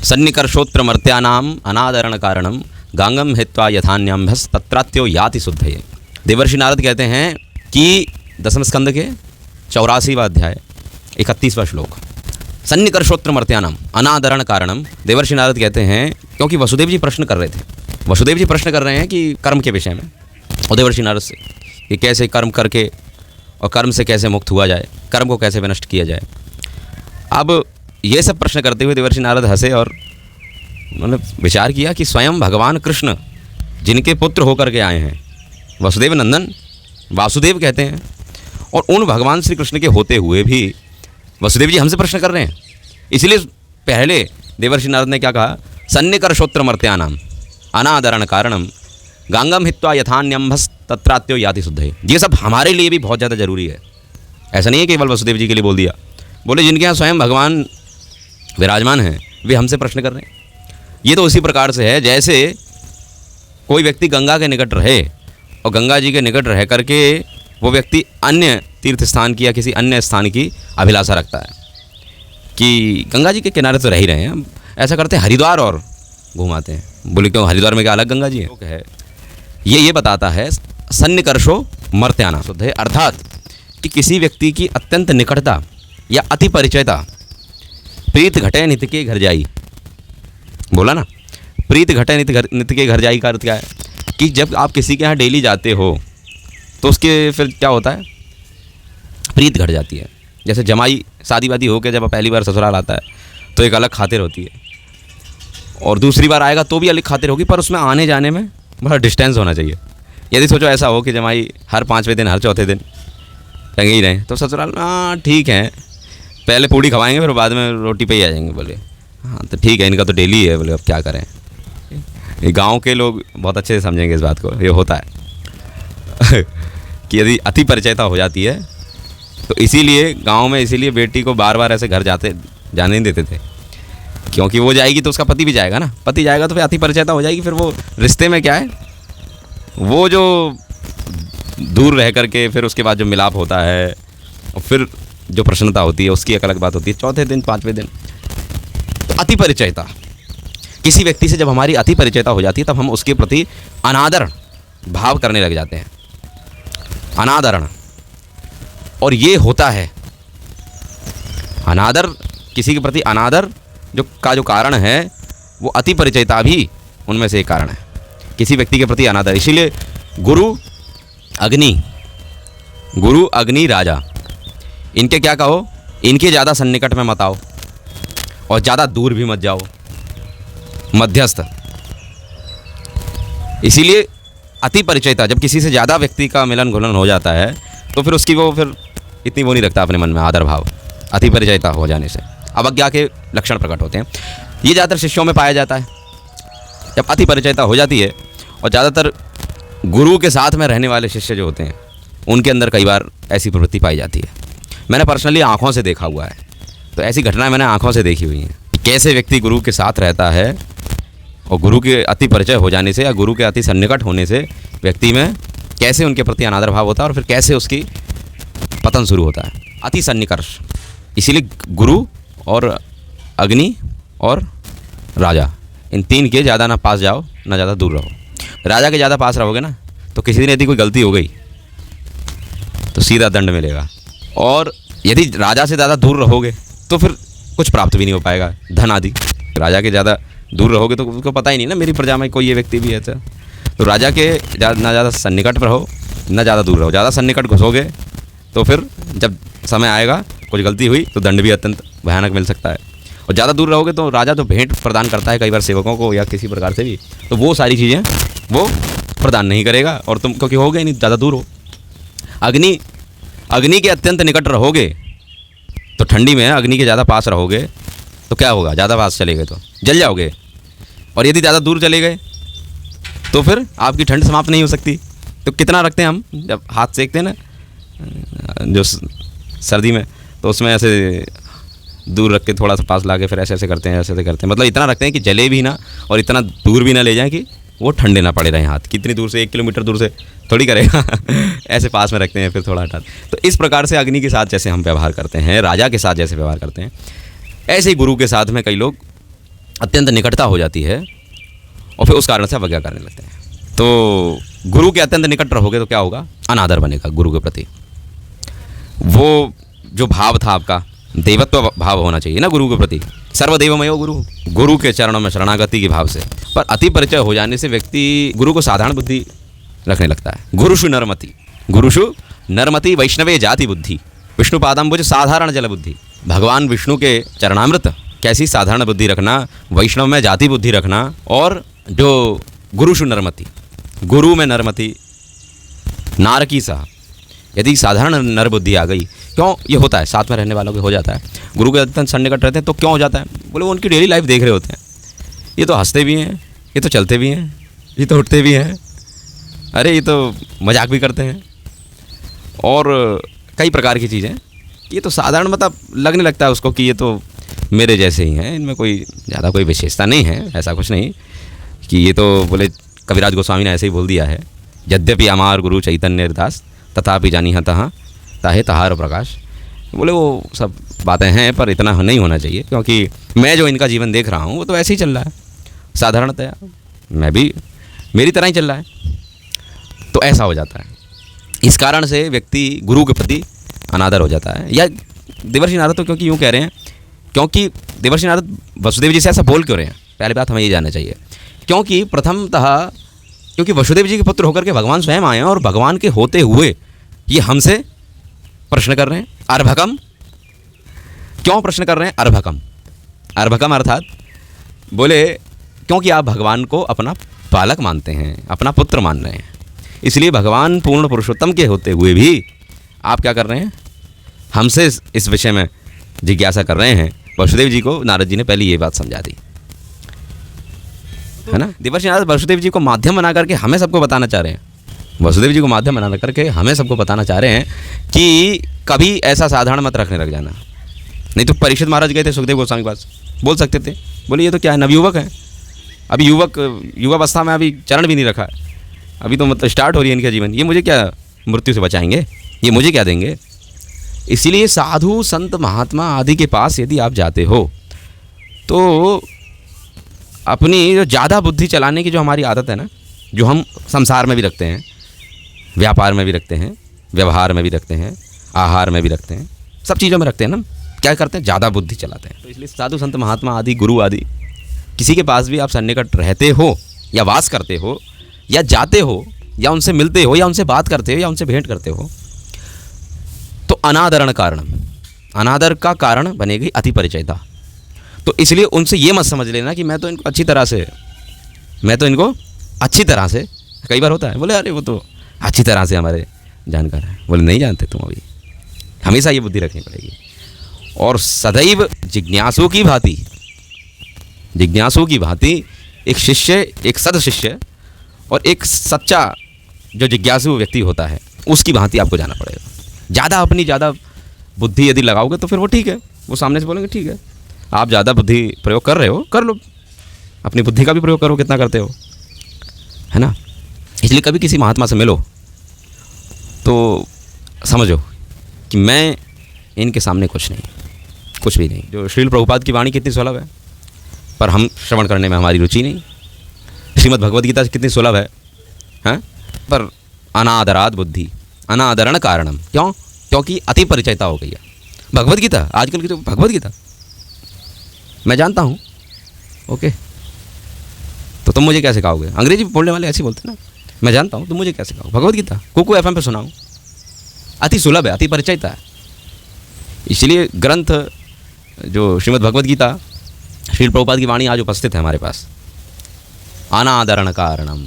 सन्निकर्षोत्रमर्त्यानाम अनादरण कारणम गांगम हित्वा यथान्यम्भस तत्रात्यो याति शुद्धये। देवर्षि नारद कहते हैं कि दसम स्कंद के 84वां अध्याय 31वां श्लोक, सन्निकर्षोत्रमर्त्यानाम अनादरण कारणम। देवर्षि नारद कहते हैं क्योंकि वसुदेव जी प्रश्न कर रहे थे, वसुदेव जी प्रश्न कर रहे हैं कि कर्म के विषय में, और देवर्षि नारद से कि कैसे कर्म करके और कर्म से कैसे मुक्त हुआ जाए, कर्म को कैसे विनष्ट किया जाए। अब ये सब प्रश्न करते हुए देवर्षि नारद हंसे और उन्होंने विचार किया कि स्वयं भगवान कृष्ण जिनके पुत्र होकर के आए हैं, वसुदेव नंदन वासुदेव कहते हैं, और उन भगवान श्री कृष्ण के होते हुए भी वसुदेव जी हमसे प्रश्न कर रहे हैं। इसलिए पहले देवर्षि नारद ने क्या कहा, सन्निकर्षोत्रमर्त्यानाम अनादरण कारणम गांगम हित्वा यथान्यम्भस तत्रात्यो याति शुद्धये। ये सब हमारे लिए भी बहुत ज़्यादा ज़रूरी है। ऐसा नहीं है केवल वसुदेव जी के लिए बोल दिया, बोले जिनके यहाँ स्वयं भगवान विराजमान हैं वे हमसे प्रश्न कर रहे हैं। ये तो उसी प्रकार से है जैसे कोई व्यक्ति गंगा के निकट रहे और गंगा जी के निकट रह करके वो व्यक्ति अन्य तीर्थ स्थान की या किसी अन्य स्थान की अभिलाषा रखता है कि गंगा जी के किनारे तो रह ही रहे हैं, ऐसा करते हैं हरिद्वार और घुमाते हैं। बोले क्यों, हरिद्वार में क्या अलग गंगा जी है? ये बताता है सन्निकर्षो मर्त्याना शुद्ध है, अर्थात कि किसी व्यक्ति की अत्यंत निकटता या अति परिचयता। प्रीत घटे नित्य के घर जाई, बोला ना, प्रीत घटे नित्य के घर जाई का अर्थ क्या है कि जब आप किसी के यहाँ डेली जाते हो तो उसके फिर क्या होता है, प्रीत घट जाती है। जैसे जमाई शादी वादी हो के जब पहली बार ससुराल आता है तो एक अलग खातिर होती है, और दूसरी बार आएगा तो भी अलग खातिर होगी, पर उसमें आने जाने में बड़ा डिस्टेंस होना चाहिए। यदि सोचो ऐसा हो कि जमाई हर 5वें दिन हर चौथे दिन टंगे ही रहें तो ससुराल में हाँ ठीक है, पहले पूड़ी खवाएंगे फिर बाद में रोटी पे ही आ जाएंगे। बोले हाँ तो ठीक है, इनका तो डेली है। बोले अब क्या करें, ये गांव के लोग बहुत अच्छे से समझेंगे इस बात को। ये होता है कि यदि अति परिचयता हो जाती है तो इसीलिए गांव में इसीलिए बेटी को बार बार ऐसे घर जाने नहीं देते थे, क्योंकि वो जाएगी तो उसका पति भी जाएगा ना, पति जाएगा तो फिर अति परिचयता हो जाएगी। फिर वो रिश्ते में क्या है, वो जो दूर रह करके फिर उसके बाद जो मिलाप होता है और फिर जो प्रसन्नता होती है उसकी एक अलग बात होती है। चौथे दिन 5वें दिन तो अति परिचयता, किसी व्यक्ति से जब हमारी अति परिचयता हो जाती है तब हम उसके प्रति अनादर भाव करने लग जाते हैं, अनादरण। और ये होता है अनादर, किसी के प्रति अनादर जो कारण है वो अति परिचयता भी उनमें से एक कारण है, किसी व्यक्ति के प्रति अनादर। इसीलिए गुरु अग्नि राजा, इनके क्या कहो, इनके ज़्यादा सन्निकट में मत आओ और ज़्यादा दूर भी मत जाओ, मध्यस्थ। इसीलिए अति परिचयता, जब किसी से ज़्यादा व्यक्ति का मिलन घुलन हो जाता है तो फिर उसकी वो फिर इतनी वो नहीं रखता अपने मन में आदर भाव, अति परिचयता हो जाने से अवज्ञा के लक्षण प्रकट होते हैं। ये ज़्यादातर शिष्यों में पाया जाता है। जब अति परिचयता हो जाती है और ज़्यादातर गुरु के साथ में रहने वाले शिष्य जो होते हैं उनके अंदर कई बार ऐसी प्रवृत्ति पाई जाती है। मैंने पर्सनली आँखों से देखा हुआ है, तो ऐसी घटनाएं मैंने आँखों से देखी हुई हैं। कैसे व्यक्ति गुरु के साथ रहता है और गुरु के अति परिचय हो जाने से या गुरु के अति सन्निकट होने से व्यक्ति में कैसे उनके प्रति अनादर भाव होता है और फिर कैसे उसकी पतन शुरू होता है, अति सन्निकर्ष। इसीलिए गुरु और अग्नि और राजा, इन तीन के ज़्यादा ना पास जाओ ना ज़्यादा दूर रहो। राजा के ज़्यादा पास रहोगे ना तो किसी दिन यदि कोई गलती हो गई तो सीधा दंड मिलेगा, और यदि राजा से ज़्यादा दूर रहोगे तो फिर कुछ प्राप्त भी नहीं हो पाएगा, धन आदि। राजा के ज़्यादा दूर रहोगे तो उसको पता ही नहीं ना मेरी प्रजा में कोई ये व्यक्ति भी है। तो राजा के ना ज़्यादा सन्निकट पर रहो ना ज़्यादा दूर रहो। ज़्यादा सन्निकट घुसोगे तो फिर जब समय आएगा कुछ गलती हुई तो दंड भी अत्यंत भयानक मिल सकता है, और ज़्यादा दूर रहोगे तो राजा तो भेंट प्रदान करता है कई बार सेवकों को या किसी प्रकार से भी, तो वो सारी चीज़ें वो प्रदान नहीं करेगा और तुम क्योंकि हो गए नहीं, ज़्यादा दूर हो। अग्नि के अत्यंत निकट रहोगे तो ठंडी में अग्नि के ज़्यादा पास रहोगे तो क्या होगा, ज़्यादा पास चले गए तो जल जाओगे, और यदि ज़्यादा दूर चले गए तो फिर आपकी ठंड समाप्त नहीं हो सकती। तो कितना रखते हैं हम, जब हाथ सेकते हैं ना जो सर्दी में, तो उसमें ऐसे दूर रख के थोड़ा सा पास ला के फिर ऐसे ऐसे करते हैं, ऐसे ऐसे करते हैं, मतलब इतना रखते हैं कि जले भी ना और इतना दूर भी ना ले जाएं कि वो ठंडे ना पड़े रहे हाथ। कितनी दूर से, 1 किलोमीटर दूर से थोड़ी करेगा ऐसे पास में रखते हैं फिर थोड़ा हटा। तो इस प्रकार से अग्नि के साथ जैसे हम व्यवहार करते हैं, राजा के साथ जैसे व्यवहार करते हैं, ऐसे ही गुरु के साथ में कई लोग अत्यंत निकटता हो जाती है और फिर उस कारण से अवज्ञा करने लगते हैं। तो गुरु के अत्यंत निकट रहोगे तो क्या होगा? अनादर बनेगा गुरु के प्रति। वो जो भाव था आपका, देवत्व भाव होना चाहिए ना गुरु के प्रति। सर्वदेवमयो गुरु, गुरु के चरणों में शरणागति के भाव से। पर अति परिचय हो जाने से व्यक्ति गुरु को साधारण बुद्धि रखने लगता है। गुरुषु नरमति, गुरुषु नरमति वैष्णवे जाति बुद्धि, विष्णु पादम्बुज साधारण जल बुद्धि। भगवान विष्णु के चरणामृत कैसी साधारण बुद्धि रखना, वैष्णव में जाति बुद्धि रखना, और जो गुरुषु नरमति, गुरु में नरमति, नार की सा, यदि साधारण नर बुद्धि आ गई, क्यों ये होता है? साथ में रहने वालों के हो जाता है। गुरु के अत्यंत सन्निकट रहते हैं तो क्यों हो जाता है? बोले वो उनकी डेली लाइफ देख रहे होते हैं। ये तो हंसते भी हैं, ये तो चलते भी हैं, ये तो उठते भी हैं, अरे ये तो मजाक भी करते हैं, और कई प्रकार की चीज़ें। ये तो साधारण मतलब लगने लगता है उसको कि ये तो मेरे जैसे ही हैं, इनमें कोई ज़्यादा कोई विशेषता नहीं है, ऐसा कुछ नहीं कि ये तो बोले कविराज गोस्वामी ने ऐसे ही बोल दिया है, यद्यपि अमार गुरु चैतन्य दास तथापि जानी है तहाँ ताहे तहार प्रकाश। बोले वो सब बातें हैं पर इतना नहीं होना चाहिए, क्योंकि मैं जो इनका जीवन देख रहा हूँ वो तो ऐसे ही चल रहा है, साधारणतया मैं भी मेरी तरह ही चल रहा है। तो ऐसा हो जाता है। इस कारण से व्यक्ति गुरु के प्रति अनादर हो जाता है। या देवर्षि नारद तो क्योंकि यूँ कह रहे हैं, क्योंकि देवर्षि नारद वसुदेव जी से ऐसा बोल क्यों रहे हैं? पहली बात हमें ये जानना चाहिए। क्योंकि प्रथमतः क्योंकि वसुदेव जी के पुत्र होकर के भगवान स्वयं आए हैं, और भगवान के होते हुए ये हमसे प्रश्न कर रहे हैं। अर्भकम, क्यों प्रश्न कर रहे हैं? अर्भकम, अर्भकम अर्थात बोले क्योंकि आप भगवान को अपना पालक मानते हैं, अपना पुत्र मान रहे हैं, इसलिए भगवान पूर्ण पुरुषोत्तम के होते हुए भी आप क्या कर रहे हैं? हमसे इस विषय में जिज्ञासा कर रहे हैं। वसुदेव जी को नारद जी ने पहले ये बात समझा दी है ना। देवर्षि नारद वसुदेव जी को माध्यम बना करके हमें सबको बताना चाह रहे हैं, वसुदेव जी को माध्यम बना करके हमें सबको बताना चाह रहे हैं कि कभी ऐसा साधारण मत रखने लग जाना। नहीं तो परीक्षित महाराज गए थे सुखदेव गोस्वामी के पास, बोल सकते थे, बोले ये तो क्या है, नवयुवक है, अभी युवावस्था में अभी चरण भी नहीं रखा है, अभी तो मतलब स्टार्ट हो रही है इनका जीवन, ये मुझे क्या मृत्यु से बचाएंगे, ये मुझे क्या देंगे। इसीलिए साधु संत महात्मा आदि के पास यदि आप जाते हो तो अपनी जो ज़्यादा बुद्धि चलाने की जो हमारी आदत है ना, जो हम संसार में भी रखते हैं, व्यापार में भी रखते हैं, व्यवहार में भी रखते हैं, आहार में भी रखते हैं, सब चीज़ों में रखते हैं ना, क्या करते हैं? ज़्यादा बुद्धि चलाते हैं। तो इसलिए साधु संत महात्मा आदि गुरु आदि किसी के पास भी आप सन्निकट रहते हो या वास करते हो या जाते हो या उनसे मिलते हो या उनसे बात करते हो या उनसे भेंट करते हो, तो अनादरण कारण, अनादर का कारण बनेगी अति परिचयता। तो इसलिए उनसे ये मत समझ लेना कि मैं तो इनको अच्छी तरह से, कई बार होता है बोले अरे वो तो अच्छी तरह से हमारे जानकार है, बोले नहीं जानते तुम, अभी हमेशा ये बुद्धि रखनी पड़ेगी। और सदैव जिज्ञासु की भांति एक शिष्य, एक सद शिष्य और एक सच्चा जो जिज्ञासु व्यक्ति होता है उसकी भांति आपको जाना पड़ेगा। ज़्यादा बुद्धि यदि लगाओगे तो फिर वो ठीक है, वो सामने से बोलेंगे ठीक है आप ज़्यादा बुद्धि प्रयोग कर रहे हो, कर लो, अपनी बुद्धि का भी प्रयोग करो, कितना करते हो, है ना। इसलिए कभी किसी महात्मा से मिलो तो समझो कि मैं इनके सामने कुछ भी नहीं। जो श्रील प्रभुपाद की वाणी कितनी सुलभ है, पर हम श्रवण करने में हमारी रुचि नहीं। श्रीमद् भगवद गीता कितनी सुलभ है, हैं, पर अनादरात बुद्धि, अनादरण कारणम। क्यों? क्योंकि अति परिचयता हो गई है। भगवद गीता आजकल की तो भगवद गीता मैं जानता हूँ, ओके, तो तुम मुझे क्या सिखाओगे? अंग्रेजी बोलने वाले ऐसे बोलते ना, मैं जानता हूँ, तुम मुझे क्या सिखाओ? भगवद गीता कुकू FM पे सुनाऊँ? अति सुलभ है, अति परिचयता है। इसलिए ग्रंथ जो श्रीमद् भगवद गीता, श्रील प्रभुपाद की वाणी आज उपस्थित है हमारे पास। अनादरण कारणम,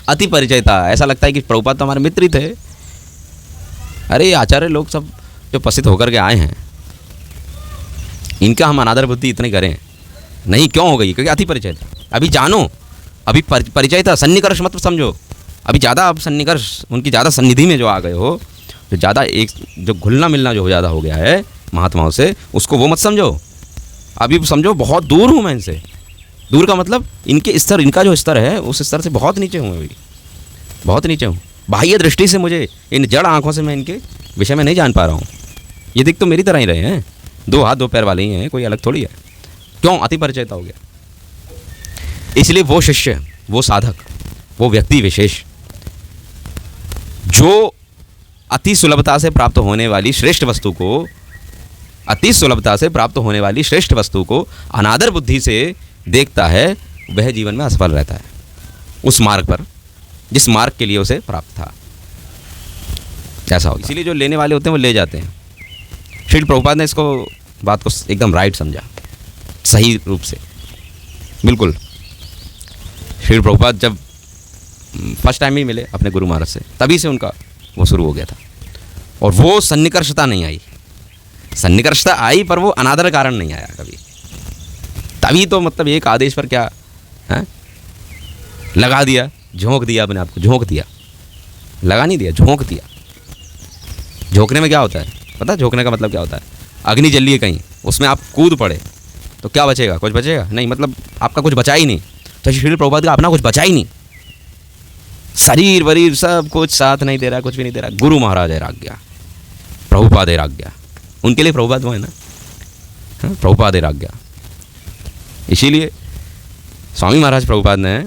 अति परिचयता। ऐसा लगता है कि प्रभुपाद तो हमारे मित्र ही थे। अरे आचार्य लोग सब जो उपस्थित होकर के आए हैं, इनका हम अनादर बुद्धि इतनी करें नहीं, क्यों हो गई? क्योंकि अति परिचयता। अभी जानो, अभी परिचयता, सन्निकर्ष मत समझो। अभी ज़्यादा आप सन्निकर्ष, उनकी ज़्यादा सन्निधि में जो आ गए हो, जो ज़्यादा एक जो घुलना मिलना जो ज़्यादा हो गया है महात्माओं से, उसको वो मत समझो। अभी समझो बहुत दूर हूँ मैं इनसे। दूर का मतलब इनके स्तर, इनका जो स्तर है उस स्तर से बहुत नीचे हूँ, अभी बहुत नीचे हूँ। बाह्य दृष्टि से मुझे, इन जड़ आँखों से मैं इनके विषय में नहीं जान पा रहा हूँ। ये दिख तो मेरी तरह ही रहे हैं, 2 हाथ 2 पैर वाले ही हैं, कोई अलग थोड़ी है। क्यों? अति परिचयता हो गया। इसलिए वो शिष्य, वो साधक, वो व्यक्ति विशेष जो अति सुलभता से प्राप्त होने वाली श्रेष्ठ वस्तु को, अति सुलभता से प्राप्त होने वाली श्रेष्ठ वस्तु को अनादर बुद्धि से देखता है, वह जीवन में असफल रहता है उस मार्ग पर जिस मार्ग के लिए उसे प्राप्त था। ऐसा हो, इसीलिए जो लेने वाले होते हैं वो ले जाते हैं। श्रील प्रभुपाद ने इसको बात को एकदम राइट समझा, सही रूप से, बिल्कुल। श्रील प्रभुपाद जब फर्स्ट टाइम ही मिले अपने गुरु महाराज से, तभी से उनका वो शुरू हो गया था। और वो सन्निकर्षता नहीं आई, सन्निकर्षता आई पर वो अनादर कारण नहीं आया कभी। तभी तो मतलब एक आदेश पर क्या है, लगा दिया, झोंक दिया अपने आप को, झोंक दिया, लगा नहीं दिया, झोंक दिया। झोंकने में क्या होता है पता है? झोंकने का मतलब क्या होता है? अग्नि जल रही है कहीं, उसमें आप कूद पड़े तो क्या बचेगा? कुछ बचेगा नहीं, मतलब आपका कुछ बचा ही नहीं। तो श्रील प्रभुपाद का अपना कुछ बचा ही नहीं, शरीर वरीर सब कुछ साथ नहीं दे रहा, कुछ भी नहीं दे रहा। गुरु महाराज है राज्ञा, प्रभुपाद है राज्ञा, उनके लिए प्रभुपाद वो है ना, प्रभुपाद है राज्ञा। इसीलिए स्वामी महाराज प्रभुपाद ने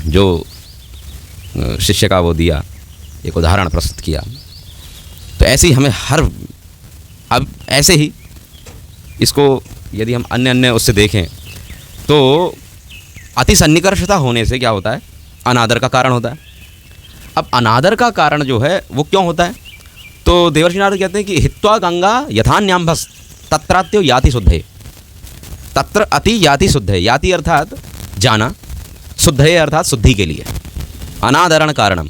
जो शिष्य का वो दिया, एक उदाहरण प्रस्तुत किया, तो ऐसे ही हमें अब ऐसे ही इसको यदि हम अन्य उससे देखें तो अति सन्निकर्षता होने से क्या होता है? अनादर का कारण होता है। अब अनादर का कारण जो है वो क्यों होता है? तो देवर्षि नारद कहते हैं कि हित्वा गंगा यथान्याम्भस तत्रात्यो याति शुद्धे, तत्र अति याति शुद्धे। याति अर्थात जाना, शुद्धे अर्थात शुद्धि के लिए, अनादरण कारणम।